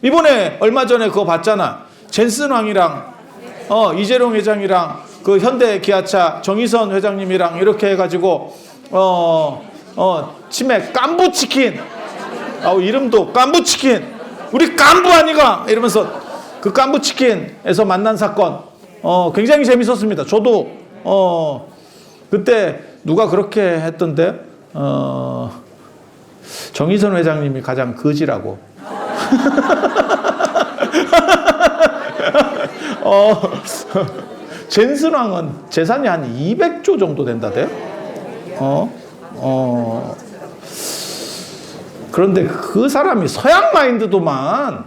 이번에 얼마 전에 그거 봤잖아. 젠슨 왕이랑 이재룡 회장이랑 그 현대 기아차 정의선 회장님이랑 이렇게 해가지고 치맥 깐부치킨. 이름도 깐부치킨. 우리 깐부 아니가 이러면서 그 깐부치킨에서 만난 사건. 굉장히 재밌었습니다. 저도 그때 누가 그렇게 했던데 정의선 회장님이 가장 거지라고. 젠슨 왕은 재산이 한 200조 정도 된다대. 그런데 그 사람이 서양 마인드도만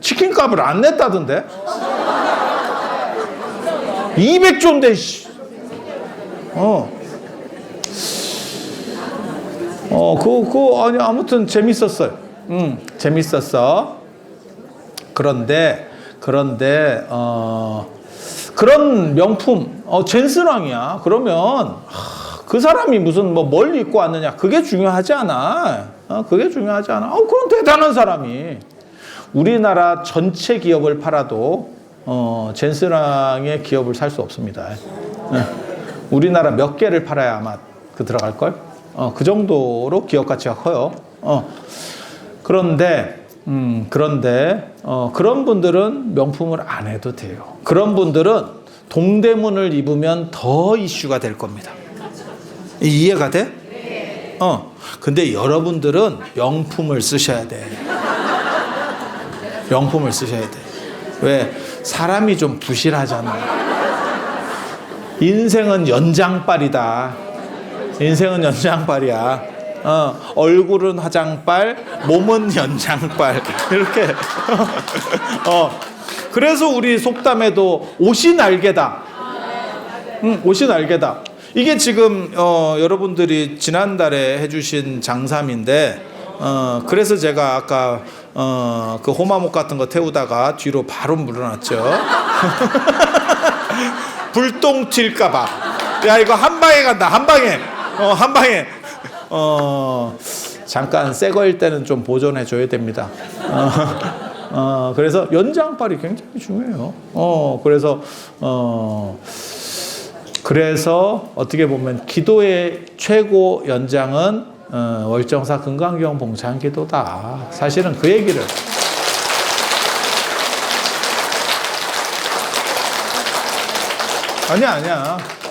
치킨값을 안 냈다던데. 200조인데 아니 아무튼 재밌었어요. 재밌었어. 그런데 그런 명품 젠슨 왕이야. 그러면 그 사람이 무슨 뭘 입고 왔느냐 그게 중요하지 않아. 그게 중요하지 않아. 그런 대단한 사람이 우리나라 전체 기업을 팔아도 젠슨 왕의 기업을 살 수 없습니다. 우리나라 몇 개를 팔아야 아마 들어갈걸? 그 정도로 기업 가치가 커요. 그런데 그런 분들은 명품을 안 해도 돼요. 그런 분들은 동대문을 입으면 더 이슈가 될 겁니다. 이해가 돼? 근데 여러분들은 명품을 쓰셔야 돼. 명품을 쓰셔야 돼. 왜? 사람이 좀 부실하잖아. 인생은 연장빨이다. 인생은 연장빨이야. 얼굴은 화장빨, 몸은 연장빨. 이렇게. 그래서 우리 속담에도 옷이 날개다. 옷이 날개다. 이게 지금 여러분들이 지난달에 해주신 장삼인데 그래서 제가 아까 그 호마목 같은 거 태우다가 뒤로 바로 물어놨죠. 불똥 튈까봐. 야 이거 한 방에 간다. 한 방에. 한 방에. 잠깐 새 거일 때는 좀 보존해 줘야 됩니다. 그래서 연장빨이 굉장히 중요해요. 그래서 어떻게 보면 기도의 최고 연장은 월정사 금강경 봉찬 기도다. 사실은 그 얘기를.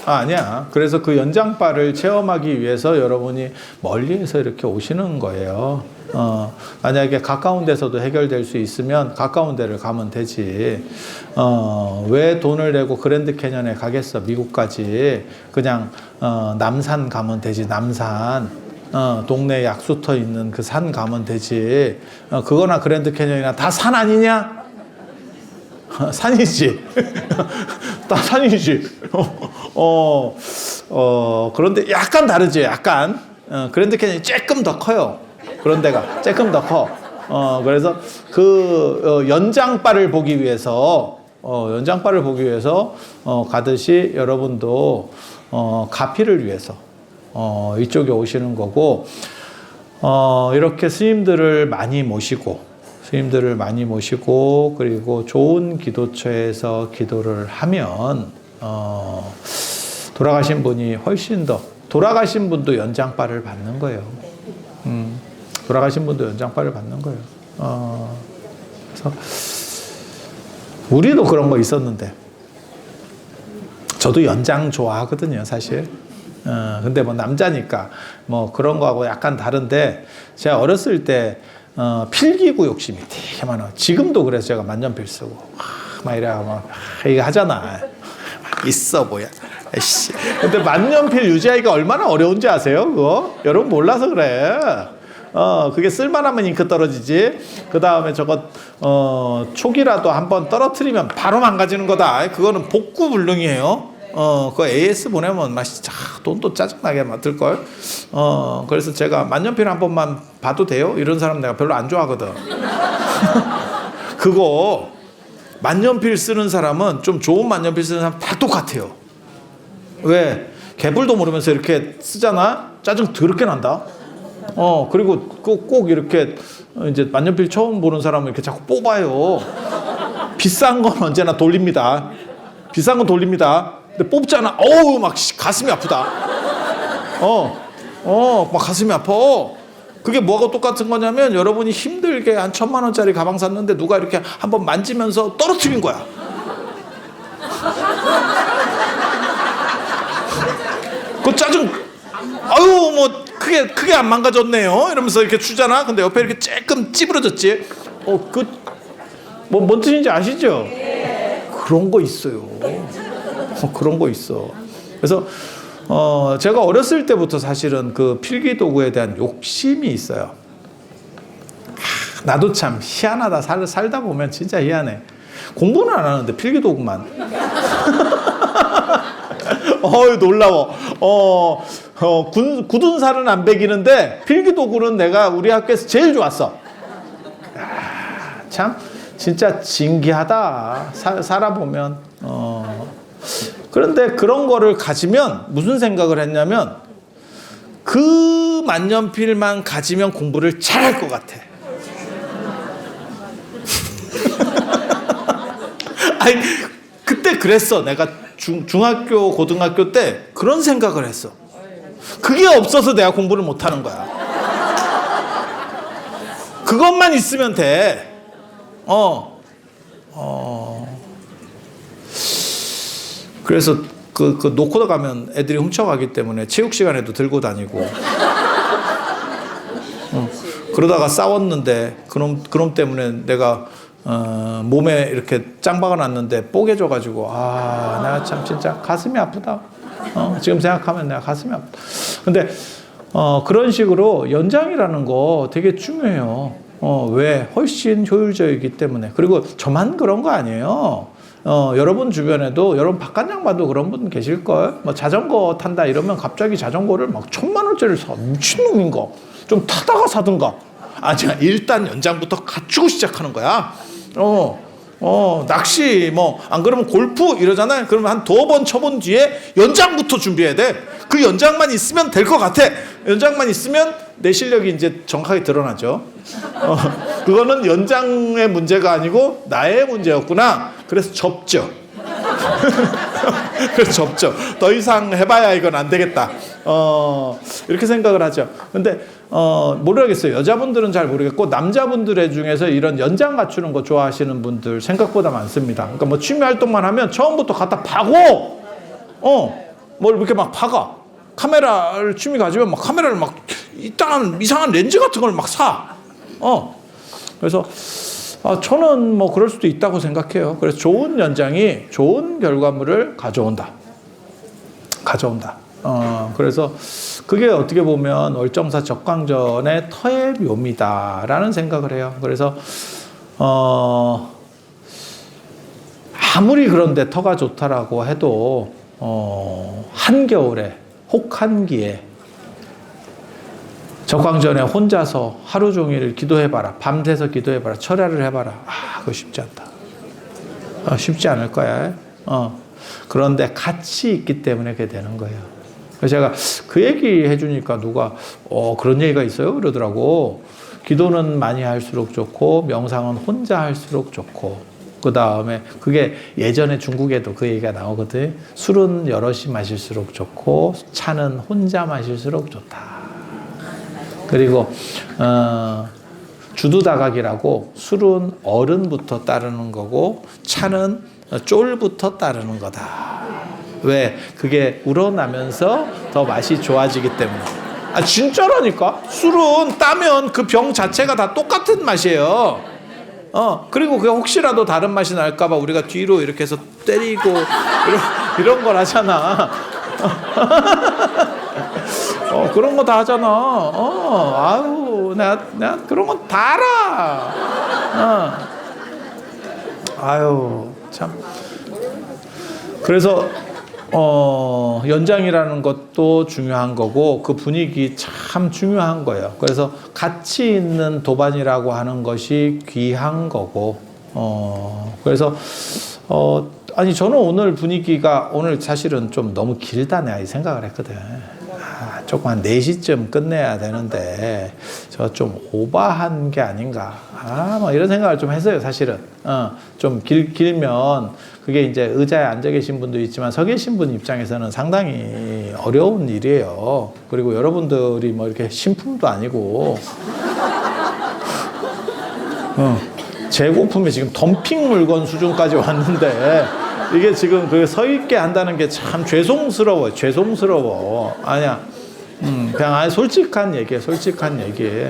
아니야. 그래서 그 연장바를 체험하기 위해서 여러분이 멀리에서 이렇게 오시는 거예요. 만약에 가까운 데서도 해결될 수 있으면 가까운 데를 가면 되지. 왜 돈을 내고 그랜드 캐년에 가겠어? 미국까지. 그냥 남산 가면 되지. 남산. 동네 약수터 있는 그 산 가면 되지. 그거나 그랜드 캐년이나 다 산 아니냐? 산이지. 다 산이지. 그런데 약간 다르지. 약간. 그랜드 캐년이 조금 더 커요. 그런 데가 조금 더 커. 그래서 그 연장바를 보기 위해서 가듯이 여러분도 가피를 위해서 이쪽에 오시는 거고, 이렇게 스님들을 많이 모시고 그리고 좋은 기도처에서 기도를 하면 돌아가신 분이 훨씬 더, 돌아가신 분도 연장바를 받는 거예요. 돌아가신 분도 연장바를 받는 거예요. 그래서 우리도 그런 거 있었는데, 저도 연장 좋아하거든요, 사실. 근데 뭐 남자니까 뭐 그런 거하고 약간 다른데, 제가 어렸을 때 필기구 욕심이 되게 많아. 지금도 그래서 제가 만년필 쓰고 막 이래 막 이거 하잖아. 있어 보여. 에이씨. 근데 만년필 유지하기가 얼마나 어려운지 아세요? 그거? 여러분 몰라서 그래. 그게 쓸만하면 잉크 떨어지지. 그 다음에 저거 촉이라도 한번 떨어뜨리면 바로 망가지는 거다. 그거는 복구불능이에요. 그거 AS 보내면 막 돈도 짜증나게 맡을걸. 그래서 제가 만년필 한 번만 봐도 돼요? 이런 사람 내가 별로 안 좋아하거든. 그거 만년필 쓰는 사람은, 좀 좋은 만년필 쓰는 사람 다 똑같아요. 왜? 개불도 모르면서 이렇게 쓰잖아? 짜증 더럽게 난다. 그리고 꼭 이렇게 이제 만년필 처음 보는 사람은 이렇게 자꾸 뽑아요. 비싼 건 언제나 돌립니다. 비싼 건 돌립니다. 근데 뽑잖아. 어우, 막 가슴이 아프다. 막 가슴이 아파. 그게 뭐하고 똑같은 거냐면 여러분이 힘들게 한 1,000만 원짜리 가방 샀는데 누가 이렇게 한번 만지면서 떨어뜨린 거야. 그 짜증, 아유, 뭐, 크게 안 망가졌네요. 이러면서 이렇게 주잖아. 근데 옆에 이렇게 조금 찌부러졌지. 뭔 뜻인지 아시죠? 그런 거 있어요. 그런 거 있어. 그래서, 제가 어렸을 때부터 사실은 그 필기 도구에 대한 욕심이 있어요. 나도 참 희한하다. 살다 보면 진짜 희한해. 공부는 안 하는데 필기 도구만. 놀라워. 굳은 살은 안 베기는데 필기 도구는 내가 우리 학교에서 제일 좋았어. 참 진짜 신기하다. 살아보면. 그런데 그런 거를 가지면 무슨 생각을 했냐면 그 만년필만 가지면 공부를 잘할 것 같아. 아니, 그때 그랬어. 내가 중학교, 고등학교 때 그런 생각을 했어. 그게 없어서 내가 공부를 못하는 거야. 그것만 있으면 돼. 그래서 그 놓고 가면 애들이 훔쳐가기 때문에 체육 시간에도 들고 다니고. 그러다가 싸웠는데 그놈 때문에 내가 몸에 이렇게 짱박아 놨는데 뽀개져가지고 내가 참 진짜 가슴이 아프다. 지금 생각하면 내가 가슴이 아프다. 근데 그런 식으로 연장이라는 거 되게 중요해요. 왜? 훨씬 효율적이기 때문에. 그리고 저만 그런 거 아니에요. 여러분 주변에도, 여러분 바깥양 봐도 그런 분 계실걸? 뭐 자전거 탄다 이러면 갑자기 자전거를 막 1,000만 원짜리를 사. 미친놈인 거. 좀 타다가 사든가. 아니야, 일단 연장부터 갖추고 시작하는 거야. 낚시, 안 그러면 골프 이러잖아요. 그러면 한 2번 쳐본 뒤에 연장부터 준비해야 돼. 그 연장만 있으면 될 것 같아. 연장만 있으면 내 실력이 이제 정확하게 드러나죠. 그거는 연장의 문제가 아니고 나의 문제였구나. 그래서 접죠. 그래서 접죠. 더 이상 해봐야 이건 안 되겠다. 이렇게 생각을 하죠. 근데 모르겠어요. 여자분들은 잘 모르겠고 남자분들 중에서 이런 연장 갖추는 거 좋아하시는 분들 생각보다 많습니다. 그러니까 뭐 취미 활동만 하면 처음부터 갖다 파고 뭘 이렇게 막 파가. 카메라를 취미 가지면 막 카메라를 막 이상한 렌즈 같은 걸 막 사. 그래서 저는 뭐 그럴 수도 있다고 생각해요. 그래서 좋은 연장이 좋은 결과물을 가져온다. 그래서 그게 어떻게 보면 월정사 적광전의 터의 묘미다라는 생각을 해요. 그래서 아무리 그런데 터가 좋다라고 해도 한겨울에 혹한기에 적광전에 혼자서 하루 종일 기도해봐라. 밤새서 기도해봐라. 철야를 해봐라. 그거 쉽지 않다. 쉽지 않을 거야. 그런데 같이 있기 때문에 그게 되는 거예요. 그래서 제가 그 얘기 해주니까 누가 그런 얘기가 있어요? 그러더라고. 기도는 많이 할수록 좋고 명상은 혼자 할수록 좋고 그 다음에 그게 예전에 중국에도 그 얘기가 나오거든. 술은 여럿이 마실수록 좋고 차는 혼자 마실수록 좋다. 그리고 주두다각이라고 술은 어른부터 따르는 거고 차는 쫄부터 따르는 거다. 왜? 그게 우러나면서 더 맛이 좋아지기 때문에. 진짜라니까. 술은 따면 그 병 자체가 다 똑같은 맛이에요. 그리고 그게 혹시라도 다른 맛이 날까봐 우리가 뒤로 이렇게 해서 때리고 이런 걸 하잖아. 그런 거 다 하잖아. 아유, 내가 그런 거 다 알아. 아유, 참. 그래서, 연장이라는 것도 중요한 거고, 그 분위기 참 중요한 거예요. 그래서 같이 있는 도반이라고 하는 것이 귀한 거고, 그래서, 저는 오늘 분위기가 오늘 사실은 좀 너무 길다 내가 이 생각을 했거든. 조금 한 4시쯤 끝내야 되는데 저 좀 오버한 게 아닌가. 뭐 이런 생각을 좀 했어요, 사실은. 좀 길면 그게 이제 의자에 앉아 계신 분도 있지만 서 계신 분 입장에서는 상당히 어려운 일이에요. 그리고 여러분들이 뭐 이렇게 신품도 아니고 재고품이 지금 덤핑 물건 수준까지 왔는데 이게 지금 그 서 있게 한다는 게 참 죄송스러워요. 죄송스러워. 아니야. 그냥 솔직한 얘기예요. 솔직한 얘기.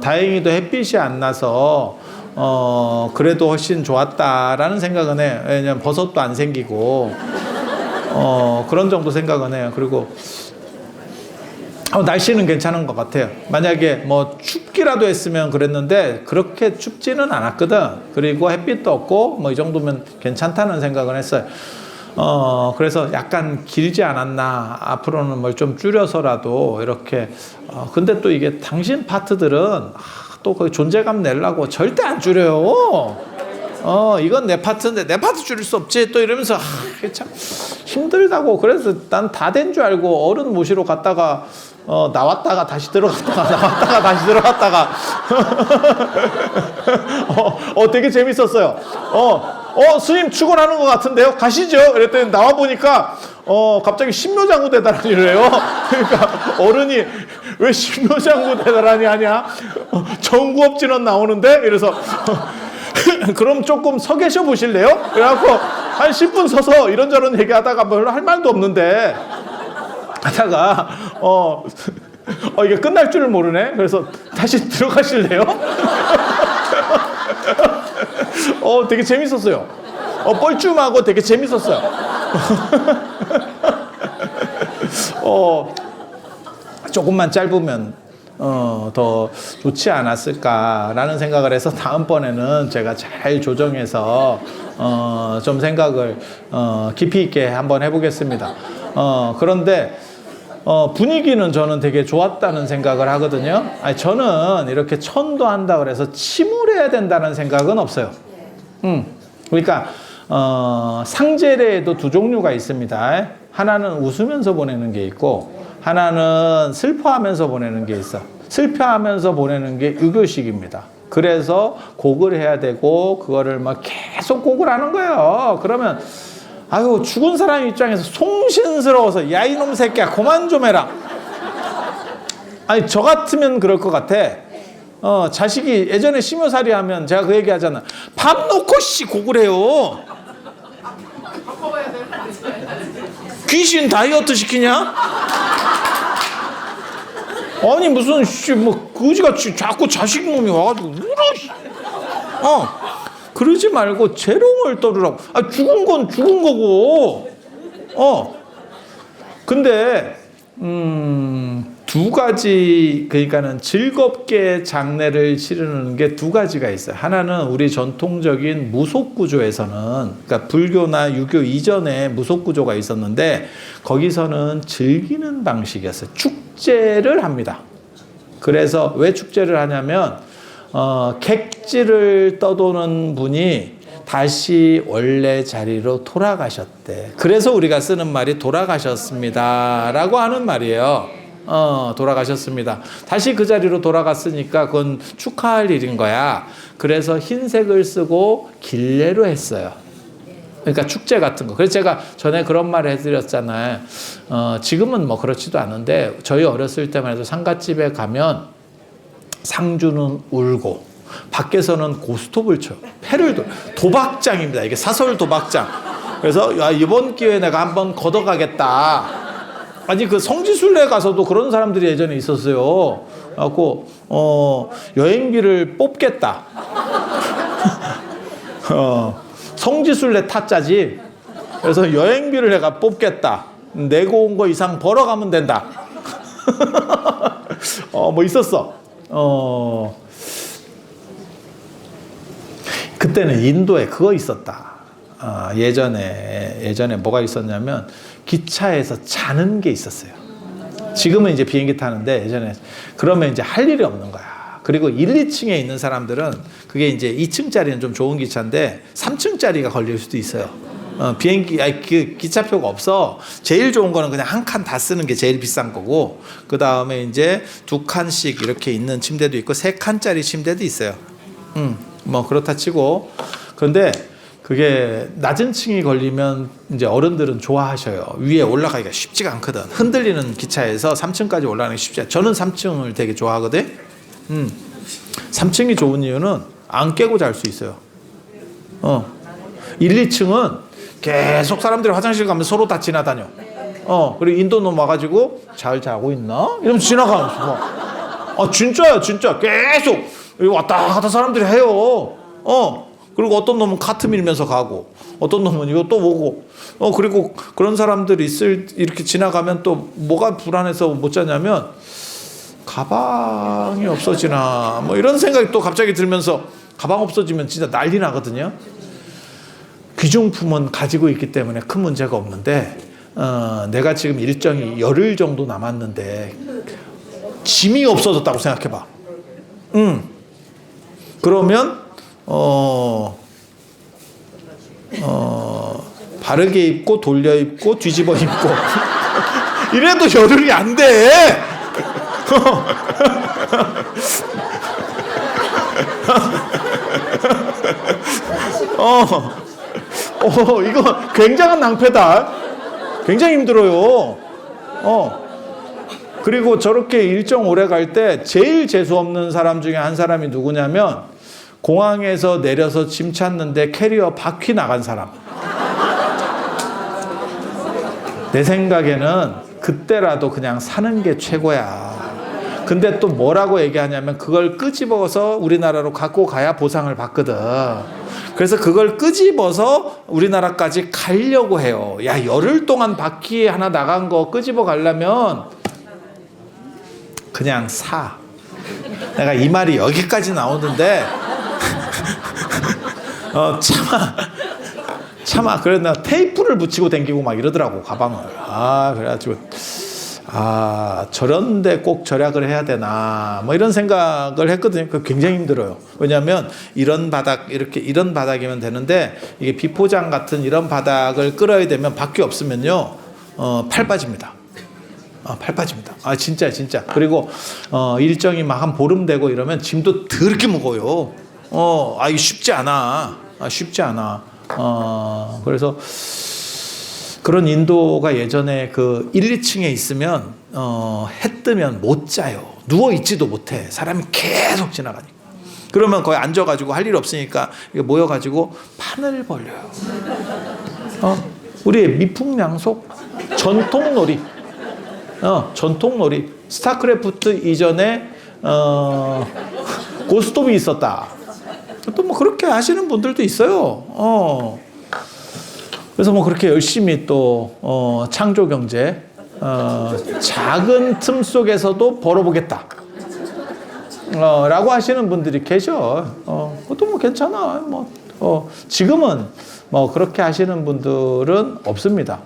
다행히도 햇빛이 안 나서 그래도 훨씬 좋았다라는 생각은 해요. 왜냐면 버섯도 안 생기고 그런 정도 생각은 해요. 그리고 날씨는 괜찮은 것 같아요. 만약에 뭐 춥기라도 했으면 그랬는데 그렇게 춥지는 않았거든. 그리고 햇빛도 없고 뭐 이 정도면 괜찮다는 생각은 했어요. 그래서 약간 길지 않았나. 앞으로는 뭘 좀 줄여서라도 이렇게. 근데 또 이게 당신 파트들은 또 그 존재감 내려고 절대 안 줄여요. 이건 내 파트인데 내 파트 줄일 수 없지. 또 이러면서 이게 참 힘들다고. 그래서 난 다 된 줄 알고 어른 모시러 갔다가 나왔다가 다시 들어갔다가 나왔다가 다시 들어갔다가 되게 재밌었어요. 스님 출근하는 것 같은데요? 가시죠. 그랬더니 나와 보니까 갑자기 신묘장구 대단하니를 해요. 그러니까 어른이 왜 신묘장구 대단하니 하냐? 정구업진원 나오는데? 이래서 그럼 조금 서 계셔 보실래요? 그래갖고 한 10분 서서 이런저런 얘기하다가 별로 할 말도 없는데 하다가 이게 끝날 줄을 모르네. 그래서 다시 들어가실래요? 되게 재밌었어요. 뻘쭘하고 되게 재밌었어요. 조금만 짧으면 더 좋지 않았을까라는 생각을 해서 다음번에는 제가 잘 조정해서 좀 생각을 깊이 있게 한번 해보겠습니다. 그런데 분위기는 저는 되게 좋았다는 생각을 하거든요. 저는 이렇게 천도한다 그래서 침울해야 된다는 생각은 없어요. 그러니까 상제례에도 두 종류가 있습니다. 하나는 웃으면서 보내는 게 있고 하나는 슬퍼하면서 보내는 게 있어. 슬퍼하면서 보내는 게 유교식입니다. 그래서 곡을 해야 되고 그거를 막 계속 곡을 하는 거예요. 그러면 죽은 사람 입장에서 송신스러워서 야 이놈 새끼야 그만 좀 해라. 저 같으면 그럴 것 같아. 자식이 예전에 심효살이 하면 제가 그 얘기 하잖아. 밥 놓고 곡을 해요. 귀신 다이어트 시키냐? 아니 무슨 거지같이 자꾸 자식 놈이 와가지고 울어. 그러지 말고 재롱을 떨으라고. 죽은 건 죽은 거고. 근데 두 가지, 그러니까는 즐겁게 장례를 치르는 게 두 가지가 있어요. 하나는 우리 전통적인 무속 구조에서는, 그러니까 불교나 유교 이전에 무속 구조가 있었는데 거기서는 즐기는 방식이었어요. 축제를 합니다. 그래서 왜 축제를 하냐면 객지를 떠도는 분이 다시 원래 자리로 돌아가셨대. 그래서 우리가 쓰는 말이 돌아가셨습니다 라고 하는 말이에요. 돌아가셨습니다. 다시 그 자리로 돌아갔으니까 그건 축하할 일인 거야. 그래서 흰색을 쓰고 길례로 했어요. 그러니까 축제 같은 거. 그래서 제가 전에 그런 말을 해드렸잖아요. 지금은 뭐 그렇지도 않은데 저희 어렸을 때만 해도 상갓집에 가면 상주는 울고 밖에서는 고스톱을 쳐요. 패를 도박장입니다. 이게 사설 도박장. 그래서 이번 기회에 내가 한번 걷어가겠다. 아니 그 성지순례 가서도 그런 사람들이 예전에 있었어요. 그래갖고 여행비를 뽑겠다. 성지순례 타짜지. 그래서 여행비를 내가 뽑겠다. 내고 온 거 이상 벌어가면 된다. 뭐 있었어. 그때는 인도에 그거 있었다. 예전에 뭐가 있었냐면 기차에서 자는 게 있었어요. 지금은 이제 비행기 타는데 예전에 그러면 이제 할 일이 없는 거야. 그리고 1, 2층에 있는 사람들은 그게 이제 2층짜리는 좀 좋은 기차인데 3층짜리가 걸릴 수도 있어요. 비행기, 아니, 그 기차표가 없어. 제일 좋은 거는 그냥 한 칸 다 쓰는 게 제일 비싼 거고, 그 다음에 이제 2칸씩 이렇게 있는 침대도 있고, 3칸짜리 침대도 있어요. 뭐 그렇다 치고. 그런데 그게 낮은 층이 걸리면 이제 어른들은 좋아하셔요. 위에 올라가기가 쉽지가 않거든. 흔들리는 기차에서 3층까지 올라가는 게 쉽지 않아요. 저는 3층을 되게 좋아하거든. 3층이 좋은 이유는 안 깨고 잘 수 있어요. 1, 2층은 계속 사람들이 화장실 가면 서로 다 지나다녀. 그리고 인도놈 와가지고 잘 자고 있나? 이러면서 지나가면서. 진짜야, 진짜. 계속 왔다 갔다 사람들이 해요. 그리고 어떤 놈은 카트 밀면서 가고, 어떤 놈은 이거 또 오고, 그리고 그런 사람들이 이렇게 지나가면 또 뭐가 불안해서 못 자냐면, 가방이 없어지나, 뭐 이런 생각이 또 갑자기 들면서, 가방 없어지면 진짜 난리 나거든요. 귀중품은 가지고 있기 때문에 큰 문제가 없는데, 내가 지금 일정이 열흘 정도 남았는데, 짐이 없어졌다고 생각해봐. 그러면, 바르게 입고, 돌려 입고, 뒤집어 입고. 이래도 열흘이 안 돼! 이거 굉장한 낭패다. 굉장히 힘들어요. 그리고 저렇게 일정 오래 갈 때 제일 재수없는 사람 중에 한 사람이 누구냐면 공항에서 내려서 짐 찾는데 캐리어 바퀴 나간 사람. 내 생각에는 그때라도 그냥 사는 게 최고야. 근데 또 뭐라고 얘기하냐면 그걸 끄집어서 우리나라로 갖고 가야 보상을 받거든. 그래서 그걸 끄집어서 우리나라까지 가려고 해요. 야, 열흘 동안 바퀴 하나 나간 거 끄집어 가려면 그냥 사. 내가 이 말이 여기까지 나오는데 참아. 그래서 내가 테이프를 붙이고 다니고 막 이러더라고, 가방을. 그래가지고 저런데 꼭 절약을 해야 되나, 뭐 이런 생각을 했거든요. 그 굉장히 힘들어요. 왜냐하면 이런 바닥이면 되는데, 이게 비포장 같은 이런 바닥을 끌어야 되면 바퀴 없으면요, 팔 빠집니다. 팔 빠집니다. 진짜. 그리고, 일정이 막 한 보름 되고 이러면 짐도 더럽게 무거워요. 이거 쉽지 않아. 그래서, 그런 인도가 예전에 그 1, 2층에 있으면 해 뜨면 못 자요. 누워 있지도 못해. 사람이 계속 지나가니까. 그러면 거기 앉아가지고 할 일 없으니까 모여가지고 판을 벌려요. 우리의 미풍양속 전통놀이. 전통놀이. 스타크래프트 이전에 고스톱이 있었다. 또 뭐 그렇게 하시는 분들도 있어요. 그래서 뭐 그렇게 열심히 또 창조 경제, 작은 틈 속에서도 벌어보겠다 라고 하시는 분들이 계셔. 그것도 뭐 괜찮아. 지금은 뭐 그렇게 하시는 분들은 없습니다.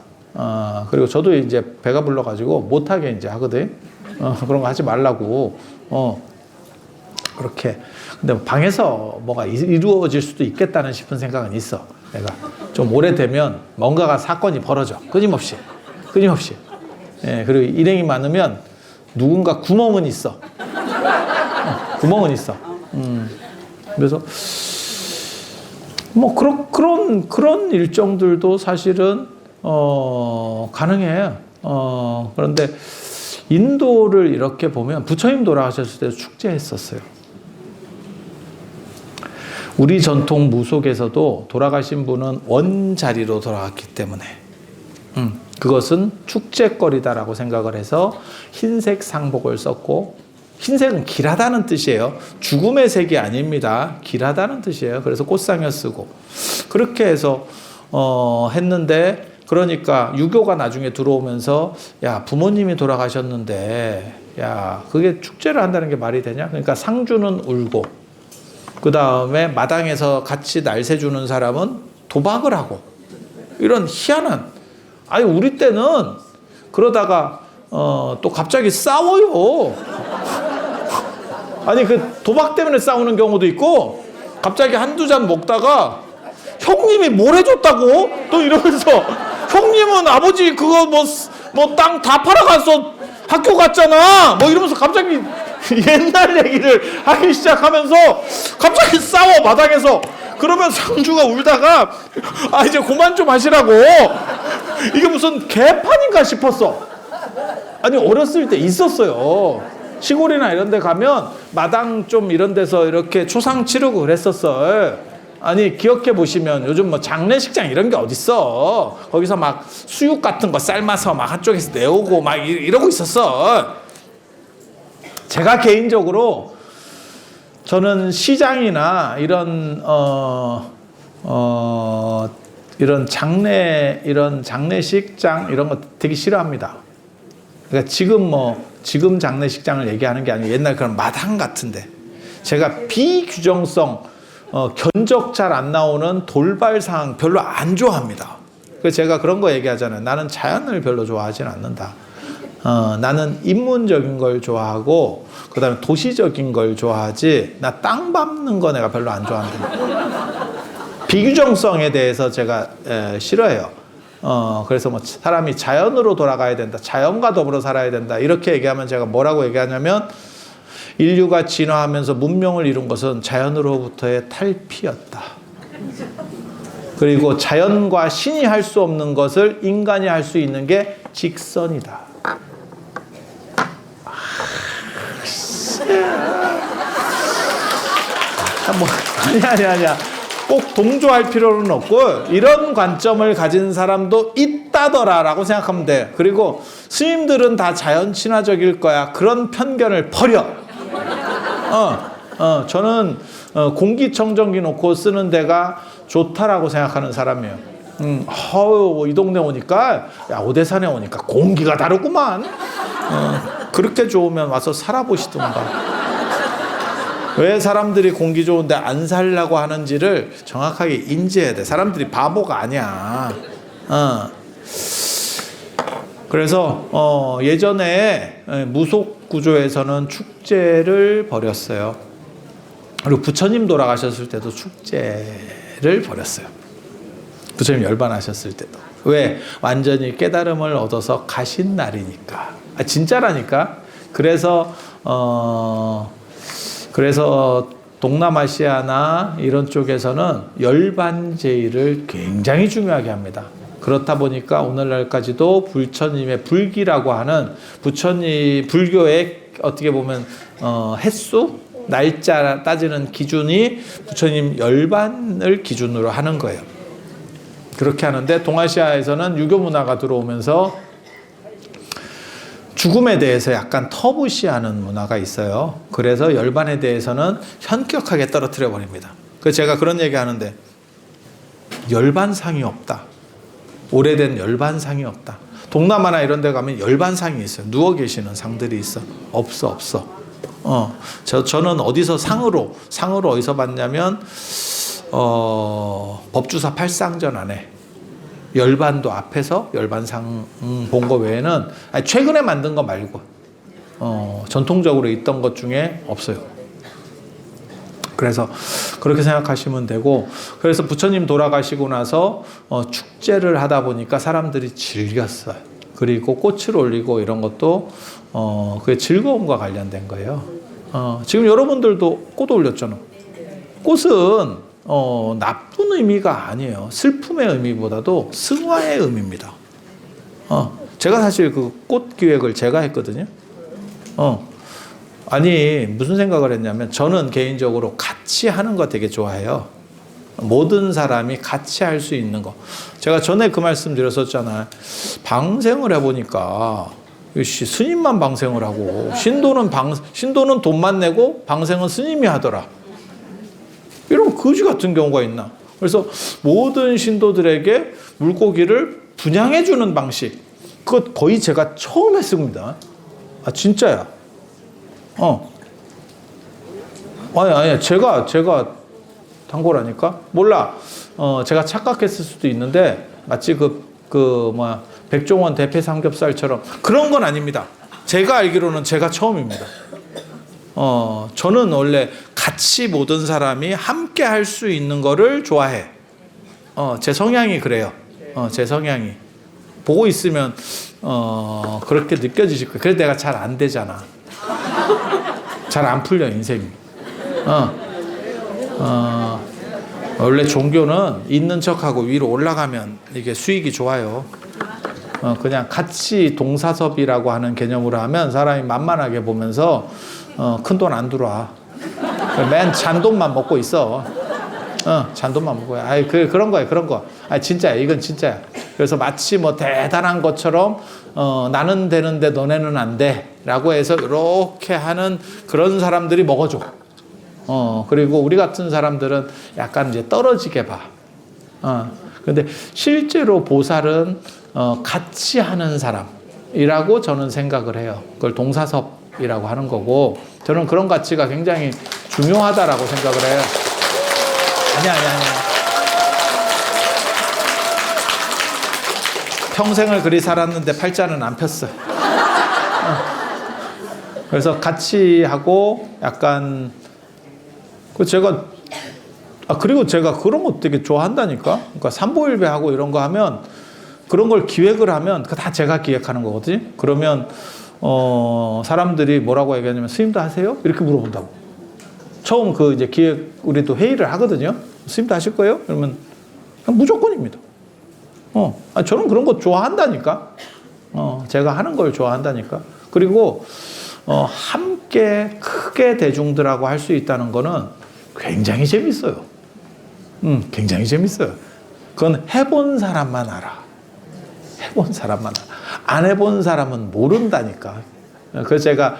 그리고 저도 이제 배가 불러가지고 못하게 이제 하거든. 그런 거 하지 말라고. 그렇게. 근데 방에서 뭐가 이루어질 수도 있겠다는 싶은 생각은 있어. 내가 좀 오래되면 뭔가가 사건이 벌어져. 끊임없이. 그리고 일행이 많으면 누군가 구멍은 있어. 구멍은 있어. 그래서 뭐 그런 일정들도 사실은 가능해요. 그런데 인도를 이렇게 보면 부처님 돌아가셨을 때 축제했었어요. 우리 전통 무속에서도 돌아가신 분은 원자리로 돌아갔기 때문에 그것은 축제거리다라고 생각을 해서 흰색 상복을 썼고, 흰색은 길하다는 뜻이에요. 죽음의 색이 아닙니다. 길하다는 뜻이에요. 그래서 꽃상여 쓰고 그렇게 해서 했는데, 그러니까 유교가 나중에 들어오면서 야, 부모님이 돌아가셨는데 야, 그게 축제를 한다는 게 말이 되냐? 그러니까 상주는 울고, 그 다음에 마당에서 같이 날새 주는 사람은 도박을 하고, 이런 희한한. 우리 때는 그러다가 또 갑자기 싸워요. 그 도박 때문에 싸우는 경우도 있고, 갑자기 한두 잔 먹다가 형님이 뭘 해줬다고? 또 이러면서 형님은 아버지 그거 뭐 땅 다 팔아가서 학교 갔잖아. 뭐 이러면서 갑자기 옛날 얘기를 하기 시작하면서 갑자기 싸워 마당에서. 그러면 상주가 울다가 이제 그만 좀 하시라고. 이게 무슨 개판인가 싶었어. 아니 어렸을 때 있었어요. 시골이나 이런 데 가면 마당 좀 이런 데서 이렇게 초상 치르고 그랬었어. 아니 기억해 보시면 요즘 뭐 장례식장 이런 게 어딨어. 거기서 막 수육 같은 거 삶아서 막 한쪽에서 내오고 막 이러고 있었어. 제가 개인적으로 저는 시장이나 이런 이런 장례식장 이런 거 되게 싫어합니다. 그러니까 지금 장례식장을 얘기하는 게 아니고 옛날 그런 마당 같은데 제가 비규정성 견적 잘 안 나오는 돌발 상황 별로 안 좋아합니다. 그래서 제가 그런 거 얘기하잖아요. 나는 자연을 별로 좋아하진 않는다. 나는 인문적인 걸 좋아하고 그다음에 도시적인 걸 좋아하지 나 땅 밟는 거 내가 별로 안 좋아한다. 비규정성에 대해서 제가 싫어해요. 그래서 뭐 사람이 자연으로 돌아가야 된다. 자연과 더불어 살아야 된다. 이렇게 얘기하면 제가 뭐라고 얘기하냐면 인류가 진화하면서 문명을 이룬 것은 자연으로부터의 탈피였다. 그리고 자연과 신이 할 수 없는 것을 인간이 할 수 있는 게 직선이다. 아니야. 꼭 동조할 필요는 없고 이런 관점을 가진 사람도 있다더라라고 생각하면 돼. 그리고 스님들은 다 자연 친화적일 거야. 그런 편견을 버려. 저는 공기청정기 놓고 쓰는 데가 좋다라고 생각하는 사람이에요. 이 동네 오니까 오대산에 오니까 공기가 다르구만. 그렇게 좋으면 와서 살아보시던가. 왜 사람들이 공기 좋은데 안 살려고 하는지를 정확하게 인지해야 돼. 사람들이 바보가 아니야. 그래서 예전에 무속구조에서는 축제를 벌였어요. 그리고 부처님 돌아가셨을 때도 축제를 벌였어요. 부처님 열반하셨을 때도. 왜? 완전히 깨달음을 얻어서 가신 날이니까. 진짜라니까. 그래서 동남아시아나 이런 쪽에서는 열반제의를 굉장히 중요하게 합니다. 그렇다 보니까 오늘날까지도 부처님의 불기라고 하는 부처님 불교의 어떻게 보면 횟수 날짜 따지는 기준이 부처님 열반을 기준으로 하는 거예요. 그렇게 하는데 동아시아에서는 유교 문화가 들어오면서 죽음에 대해서 약간 터부시하는 문화가 있어요. 그래서 열반에 대해서는 현격하게 떨어뜨려 버립니다. 그래서 제가 그런 얘기 하는데 열반상이 없다. 오래된 열반상이 없다. 동남아나 이런 데 가면 열반상이 있어요. 누워 계시는 상들이 있어. 없어. 저는 어디서 상으로 어디서 봤냐면 법주사 팔상전 안에 열반도 앞에서 열반상 본 거 외에는 최근에 만든 거 말고 전통적으로 있던 것 중에 없어요. 그래서 그렇게 생각하시면 되고, 그래서 부처님 돌아가시고 나서 축제를 하다 보니까 사람들이 즐겼어요. 그리고 꽃을 올리고 이런 것도 그게 즐거움과 관련된 거예요. 지금 여러분들도 꽃 올렸잖아. 꽃은 나쁜 의미가 아니에요. 슬픔의 의미보다도 승화의 의미입니다. 제가 사실 그 꽃 기획을 제가 했거든요. 아니 무슨 생각을 했냐면 저는 개인적으로 같이 하는 거 되게 좋아해요. 모든 사람이 같이 할 수 있는 거. 제가 전에 그 말씀 드렸었잖아요. 방생을 해보니까 스님만 방생을 하고 신도는 돈만 내고 방생은 스님이 하더라. 이런 거지 같은 경우가 있나. 그래서 모든 신도들에게 물고기를 분양해 주는 방식, 그것 거의 제가 처음 했습니다. 진짜야. 아니 제가 단골하니까 몰라. 제가 착각했을 수도 있는데 마치 백종원 대패 삼겹살처럼 그런 건 아닙니다. 제가 알기로는 제가 처음입니다. 저는 원래 같이 모든 사람이 함께 할 수 있는 거를 좋아해. 제 성향이 그래요. 제 성향이. 보고 있으면, 그렇게 느껴지실 거예요. 그래서 내가 잘 안 되잖아. 잘 안 풀려, 인생이. 원래 종교는 있는 척하고 위로 올라가면 이게 수익이 좋아요. 그냥 같이 동사섭이라고 하는 개념으로 하면 사람이 만만하게 보면서 큰 돈 안 들어와. 맨 잔돈만 먹고 있어. 잔돈만 먹고. 그런 거야, 그런 거. 진짜야, 이건 진짜야. 그래서 마치 뭐 대단한 것처럼 나는 되는데 너네는 안 돼. 라고 해서 이렇게 하는 그런 사람들이 먹어줘. 그리고 우리 같은 사람들은 약간 이제 떨어지게 봐. 근데 실제로 보살은 같이 하는 사람이라고 저는 생각을 해요. 그걸 동사섭이라고 하는 거고, 저는 그런 가치가 굉장히 중요하다라고 생각을 해요. 아니야. 평생을 그리 살았는데 팔자는 안 폈어. 그래서 같이 하고 약간 그리고 제가 그런 거 되게 좋아한다니까. 그러니까 삼보일배하고 이런 거 하면, 그런 걸 기획을 하면 그거 다 제가 기획하는 거거든요. 그러면 사람들이 뭐라고 얘기하냐면 스님도 하세요? 이렇게 물어본다고. 처음 그 이제 기획 우리 또 회의를 하거든요. 스님도 하실 거예요? 그러면 그냥 무조건입니다. 저는 그런 거 좋아한다니까. 제가 하는 걸 좋아한다니까. 그리고 함께 크게 대중들하고 할 수 있다는 거는 굉장히 재밌어요. 굉장히 재밌어요. 그건 해본 사람만 알아. 해본 사람만 알아. 안 해본 사람은 모른다니까. 그래서 제가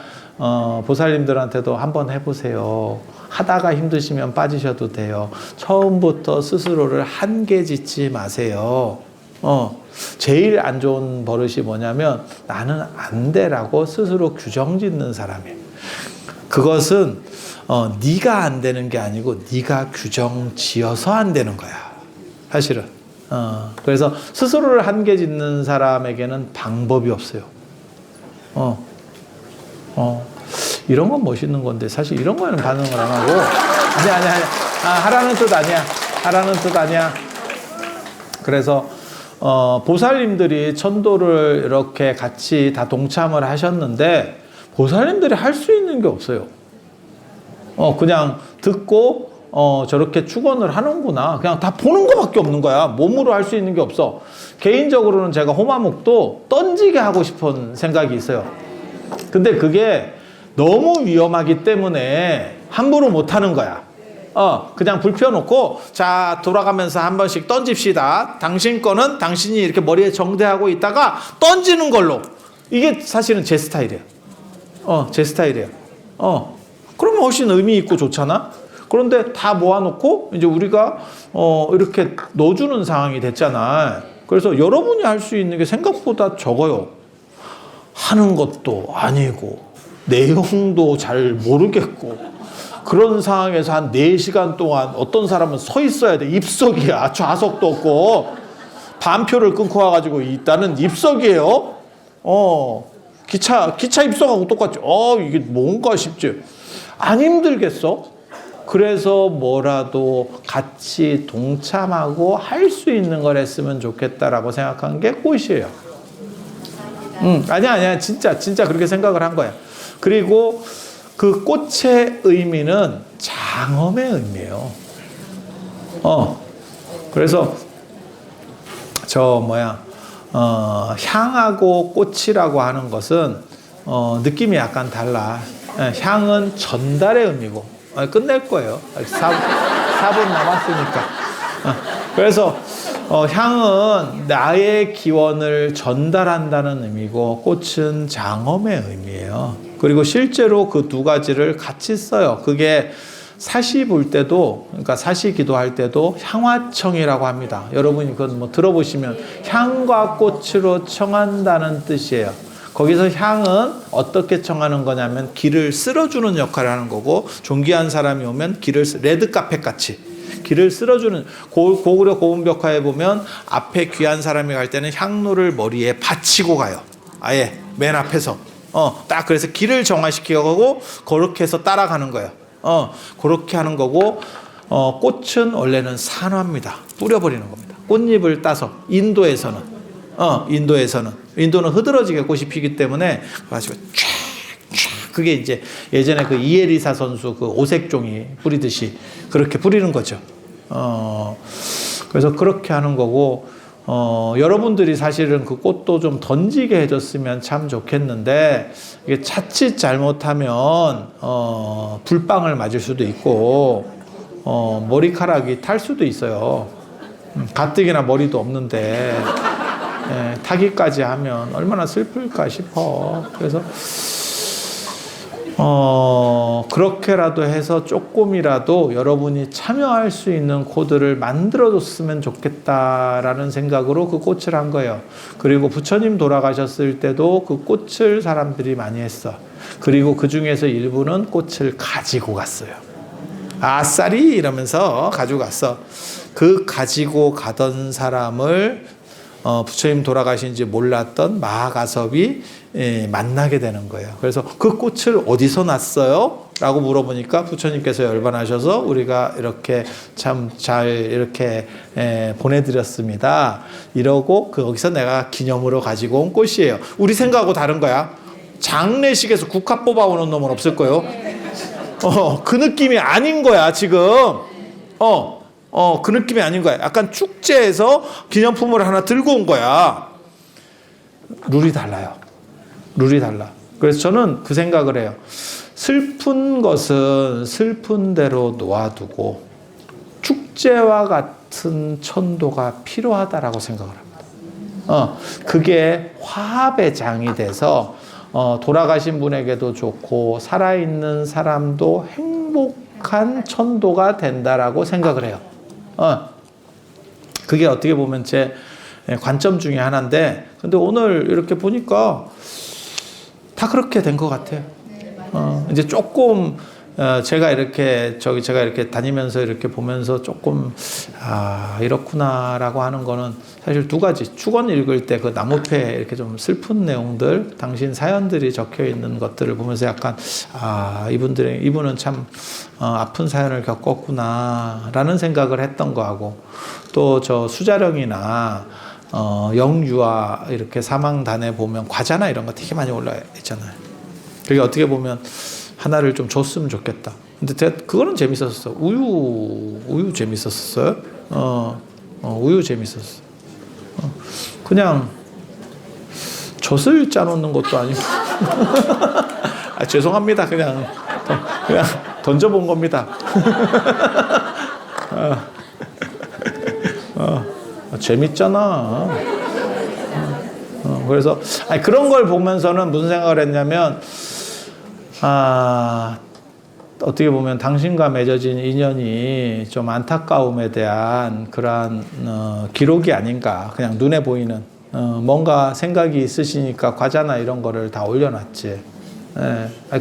보살님들한테도 한번 해보세요. 하다가 힘드시면 빠지셔도 돼요. 처음부터 스스로를 한계 짓지 마세요. 제일 안 좋은 버릇이 뭐냐면 나는 안 돼라고 스스로 규정 짓는 사람이에요. 그것은 네가 안 되는 게 아니고 네가 규정 지어서 안 되는 거야. 사실은. 그래서 스스로를 한계 짓는 사람에게는 방법이 없어요. 이런 건 멋있는 건데 사실 이런 거에는 반응을 안 하고 아니야. 하라는 뜻 아니야. 하라는 뜻 아니야. 그래서 보살님들이 천도를 이렇게 같이 다 동참을 하셨는데 보살님들이 할 수 있는 게 없어요. 그냥 듣고 저렇게 축원을 하는구나. 그냥 다 보는 거밖에 없는 거야. 몸으로 할 수 있는 게 없어. 개인적으로는 제가 호마묵도 던지게 하고 싶은 생각이 있어요. 근데 그게 너무 위험하기 때문에 함부로 못 하는 거야. 그냥 불 펴놓고 자 돌아가면서 한 번씩 던집시다. 당신 거는 당신이 이렇게 머리에 정대하고 있다가 던지는 걸로. 이게 사실은 제 스타일이에요. 제 스타일이에요. 그러면 훨씬 의미 있고 좋잖아. 그런데 다 모아놓고 이제 우리가 이렇게 넣어주는 상황이 됐잖아. 그래서 여러분이 할 수 있는 게 생각보다 적어요. 하는 것도 아니고 내용도 잘 모르겠고 그런 상황에서 한 4시간 동안 어떤 사람은 서 있어야 돼. 입석이야. 좌석도 없고 반표를 끊고 와가지고 있다는 입석이에요. 기차 입석하고 똑같죠. 이게 뭔가 싶지. 안 힘들겠어? 그래서 뭐라도 같이 동참하고 할 수 있는 걸 했으면 좋겠다라고 생각한 게 꽃이에요. 아니야. 진짜 그렇게 생각을 한 거야. 그리고 그 꽃의 의미는 장엄의 의미예요. 그래서 향하고 꽃이라고 하는 것은 느낌이 약간 달라. 향은 전달의 의미고 끝낼 거예요. 4분 남았으니까. 그래서 향은 나의 기원을 전달한다는 의미고 꽃은 장엄의 의미예요. 그리고 실제로 그 두 가지를 같이 써요. 그게 사시 볼 때도, 그러니까 사시 기도할 때도 향화청이라고 합니다. 여러분이 그건 뭐 들어보시면 향과 꽃으로 청한다는 뜻이에요. 거기서 향은 어떻게 청하는 거냐면 길을 쓸어주는 역할을 하는 거고, 존귀한 사람이 오면 레드카펫 같이 길을 쓸어주는, 고구려 고운벽화에 보면 앞에 귀한 사람이 갈 때는 향로를 머리에 받치고 가요. 아예 맨 앞에서. 딱 그래서 길을 정화시키고 그렇게 해서 따라가는 거예요. 그렇게 하는 거고, 꽃은 원래는 산화입니다. 뿌려버리는 겁니다. 꽃잎을 따서 인도에서는 인도는 흐드러지게 꽃이 피기 때문에 가지고 쫙 그게 이제 예전에 그 이에리사 선수 그 오색종이 뿌리듯이 그렇게 뿌리는 거죠. 그래서 그렇게 하는 거고 여러분들이 사실은 그 꽃도 좀 던지게 해줬으면 참 좋겠는데 이게 자칫 잘못하면 불방을 맞을 수도 있고 머리카락이 탈 수도 있어요. 가뜩이나 머리도 없는데 타기까지 하면 얼마나 슬플까 싶어. 그래서 그렇게라도 해서 조금이라도 여러분이 참여할 수 있는 코드를 만들어줬으면 좋겠다라는 생각으로 그 꽃을 한 거예요. 그리고 부처님 돌아가셨을 때도 그 꽃을 사람들이 많이 했어. 그리고 그 중에서 일부는 꽃을 가지고 갔어요. 아싸리 이러면서 가지고 갔어. 그 가지고 가던 사람을 부처님 돌아가신지 몰랐던 마하가섭이 만나게 되는 거예요. 그래서 그 꽃을 어디서 났어요? 라고 물어보니까 부처님께서 열반하셔서 우리가 이렇게 참 잘 이렇게 보내드렸습니다. 이러고 거기서 내가 기념으로 가지고 온 꽃이에요. 우리 생각하고 다른 거야. 장례식에서 국화 뽑아오는 놈은 없을 거예요. 그 느낌이 아닌 거야 지금. 그 느낌이 아닌 거야. 약간 축제에서 기념품을 하나 들고 온 거야. 룰이 달라요. 룰이 달라. 그래서 저는 그 생각을 해요. 슬픈 것은 슬픈 대로 놓아두고 축제와 같은 천도가 필요하다라고 생각을 합니다. 그게 화합의 장이 돼서 돌아가신 분에게도 좋고 살아있는 사람도 행복한 천도가 된다라고 생각을 해요. 그게 어떻게 보면 제 관점 중에 하나인데, 근데 오늘 이렇게 보니까 다 그렇게 된 것 같아요. 이제 조금 제가 이렇게 다니면서 이렇게 보면서 조금 이렇구나라고 하는 거는 사실 두 가지. 축원 읽을 때 그 나무패에 이렇게 좀 슬픈 내용들, 당신 사연들이 적혀 있는 것들을 보면서 약간 이분은 참 아픈 사연을 겪었구나라는 생각을 했던 거하고, 또 저 수자령이나 영유아 이렇게 사망단에 보면 과자나 이런 거 되게 많이 올라 있잖아요. 그게 어떻게 보면 하나를 좀 줬으면 좋겠다. 근데 그거는 재밌었어. 우유 재밌었어요. 우유 재밌었어. 그냥 젖을 짜놓는 것도 아니고. 죄송합니다. 그냥 던져본 겁니다. 재밌잖아. 그래서 그런 걸 보면서는 무슨 생각을 했냐면, 어떻게 보면 당신과 맺어진 인연이 좀 안타까움에 대한 그러한 기록이 아닌가. 그냥 눈에 보이는 뭔가 생각이 있으시니까 과자나 이런 거를 다 올려놨지.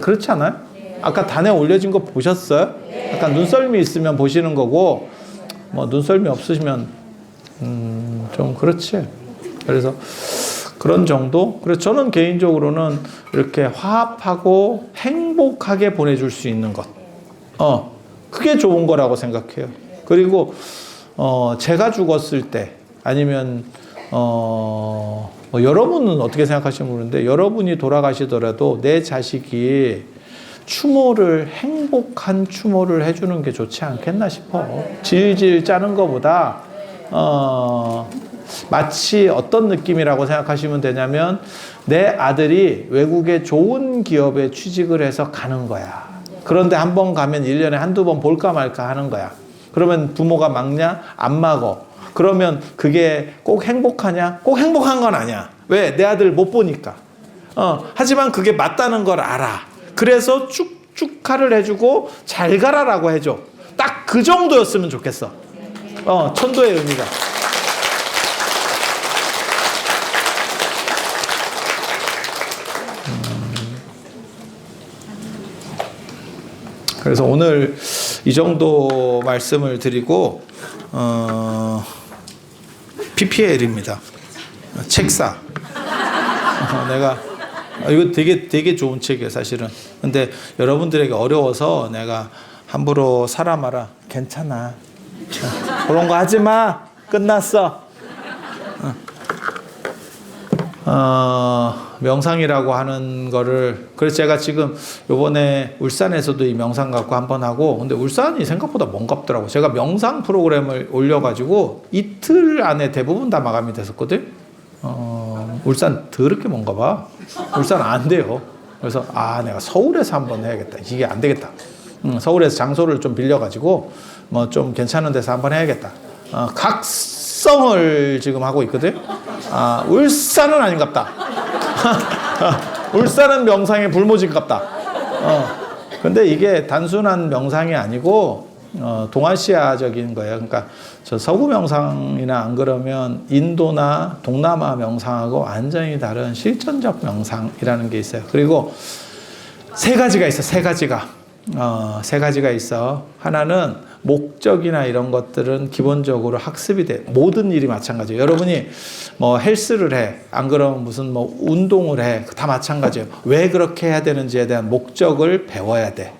그렇지 않아요? 아까 단에 올려진 거 보셨어요? 약간 눈썰미 있으면 보시는 거고, 뭐 눈썰미 없으시면 좀 그렇지. 그래서 그런 정도? 그래서 저는 개인적으로는 이렇게 화합하고 행복하게 보내줄 수 있는 것. 그게 좋은 거라고 생각해요. 그리고, 제가 죽었을 때, 아니면, 여러분은 어떻게 생각하시는지 모르는데, 여러분이 돌아가시더라도 내 자식이 행복한 추모를 해주는 게 좋지 않겠나 싶어. 질질 짜는 것보다, 마치 어떤 느낌이라고 생각하시면 되냐면, 내 아들이 외국의 좋은 기업에 취직을 해서 가는 거야. 그런데 한 번 가면 1년에 한두 번 볼까 말까 하는 거야. 그러면 부모가 막냐? 안 막어. 그러면 그게 꼭 행복하냐? 꼭 행복한 건 아니야. 왜? 내 아들 못 보니까. 하지만 그게 맞다는 걸 알아. 그래서 축하를 해주고 잘 가라라고 해줘. 딱 그 정도였으면 좋겠어. 천도의 의미가. 그래서 오늘 이 정도 말씀을 드리고, PPL입니다. 책사. 이거 되게 좋은 책이에요, 사실은. 근데 여러분들에게 어려워서 내가 함부로 사라 마라 괜찮아. 그런 거 하지 마. 끝났어. 명상이라고 하는 거를, 그래서 제가 지금 요번에 울산에서도 이 명상 갖고 한번 하고, 근데 울산이 생각보다 먼갑더라고. 제가 명상 프로그램을 올려가지고 이틀 안에 대부분 다 마감이 됐었거든. 울산 더럽게 먼가 봐. 울산 안 돼요. 그래서 내가 서울에서 한번 해야겠다. 이게 안 되겠다. 서울에서 장소를 좀 빌려가지고 뭐 좀 괜찮은 데서 한번 해야겠다. 각성을 지금 하고 있거든. 울산은 아닌갑다. 울산은 명상의 불모지갑다. 근데 이게 단순한 명상이 아니고 동아시아적인 거예요. 그러니까 저 서구 명상이나 안 그러면 인도나 동남아 명상하고 완전히 다른 실천적 명상이라는 게 있어요. 그리고 세 가지가 있어. 세 가지가 있어. 하나는 목적이나 이런 것들은 기본적으로 학습이 돼. 모든 일이 마찬가지예요. 여러분이 뭐 헬스를 해. 안 그러면 무슨 뭐 운동을 해. 다 마찬가지예요. 왜 그렇게 해야 되는지에 대한 목적을 배워야 돼.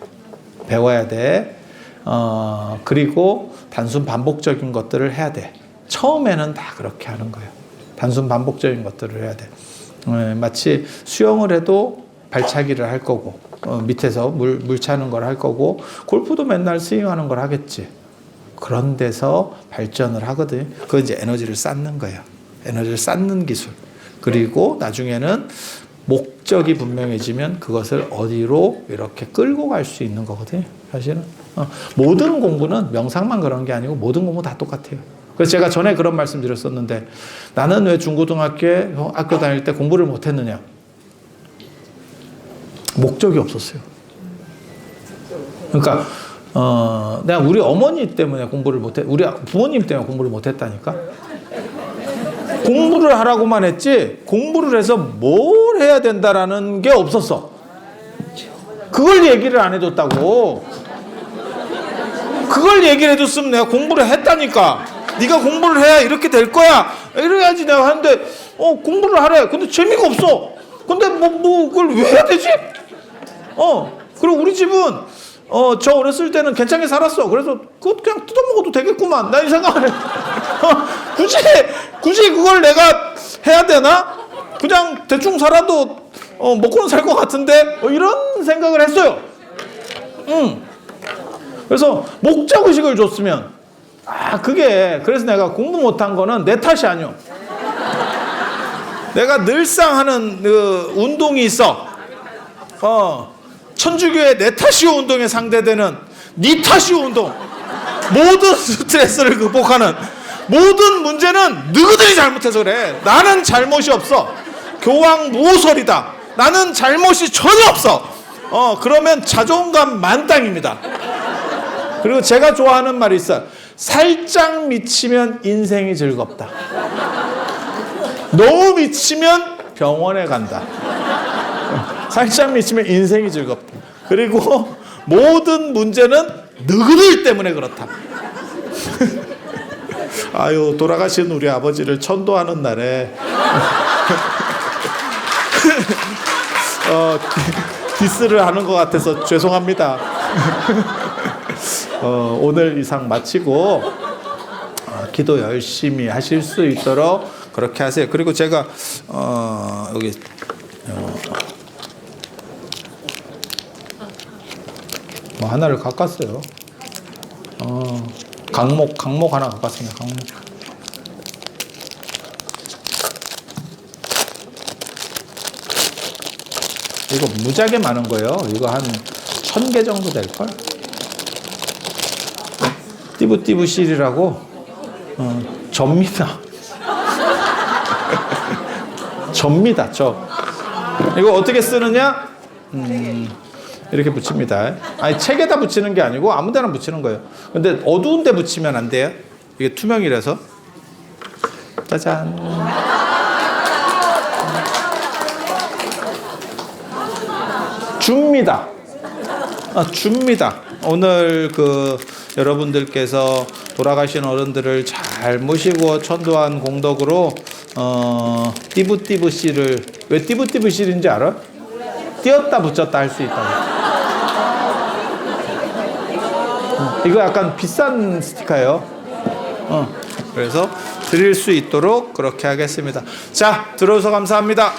그리고 단순 반복적인 것들을 해야 돼. 처음에는 다 그렇게 하는 거예요. 단순 반복적인 것들을 해야 돼. 마치 수영을 해도 발차기를 할 거고, 밑에서 물 차는 걸 할 거고, 골프도 맨날 스윙하는 걸 하겠지. 그런 데서 발전을 하거든. 그건 이제 에너지를 쌓는 거예요. 에너지를 쌓는 기술. 그리고 나중에는 목적이 분명해지면 그것을 어디로 이렇게 끌고 갈 수 있는 거거든요. 사실은. 모든 공부는 명상만 그런 게 아니고 모든 공부 다 똑같아요. 그래서 제가 전에 그런 말씀 드렸었는데, 나는 왜 중고등학교에 학교 다닐 때 공부를 못했느냐? 목적이 없었어요. 그러니까 내가 우리 어머니 때문에 공부를 못해, 우리 부모님 때문에 공부를 못했다니까. 공부를 하라고만 했지 공부를 해서 뭘 해야 된다라는 게 없었어. 그걸 얘기를 안 해줬다고. 그걸 얘기를 해줬으면 내가 공부를 했다니까. 네가 공부를 해야 이렇게 될 거야. 이래야지 내가 하는데 공부를 하래. 근데 재미가 없어. 근데 뭐 그걸 왜 해야 되지? 그리고 우리 집은 저 어렸을 때는 괜찮게 살았어. 그래서 그거 그냥 뜯어먹어도 되겠구만. 나 이 생각을 해. 굳이 그걸 내가 해야 되나? 그냥 대충 살아도 먹고는 살 것 같은데 이런 생각을 했어요. 그래서 목적의식을 줬으면 그래서 내가 공부 못한 거는 내 탓이 아니오. 내가 늘상 하는 그 운동이 있어. 천주교의 내 탓이오 운동에 상대되는 니 탓이오 운동. 모든 스트레스를 극복하는 모든 문제는 너희들이 잘못해서 그래. 나는 잘못이 없어. 교황무호설이다. 나는 잘못이 전혀 없어. 그러면 자존감 만땅입니다. 그리고 제가 좋아하는 말이 있어요. 살짝 미치면 인생이 즐겁다. 너무 미치면 병원에 간다. 살짝 미치면 인생이 즐겁다. 그리고 모든 문제는 너희들 때문에 그렇다. 아유, 돌아가신 우리 아버지를 천도하는 날에 디스를 하는 것 같아서 죄송합니다. 오늘 이상 마치고 기도 열심히 하실 수 있도록 그렇게 하세요. 그리고 제가 여기 뭐 하나를 갖갔어요. 강목 하나 갖갔습니다. 강목. 이거 무지하게 많은 거예요. 이거 한 1000개 정도 될걸? 띠부띠부실이라고 접니다. 접니다. 이거 어떻게 쓰느냐? 이렇게 붙입니다. 아니, 책에다 붙이는 게 아니고 아무 데나 붙이는 거예요. 근데 어두운 데 붙이면 안 돼요. 이게 투명이라서. 짜잔. 줍니다. 줍니다. 오늘 여러분들께서 돌아가신 어른들을 잘 모시고 천도한 공덕으로 띠부띠부씨를, 왜 띠부띠부씨인지 알아? 띄었다 붙였다 할 수 있다고. 이거 약간 비싼 스티커예요. 그래서 드릴 수 있도록 그렇게 하겠습니다. 자, 들어줘서 감사합니다.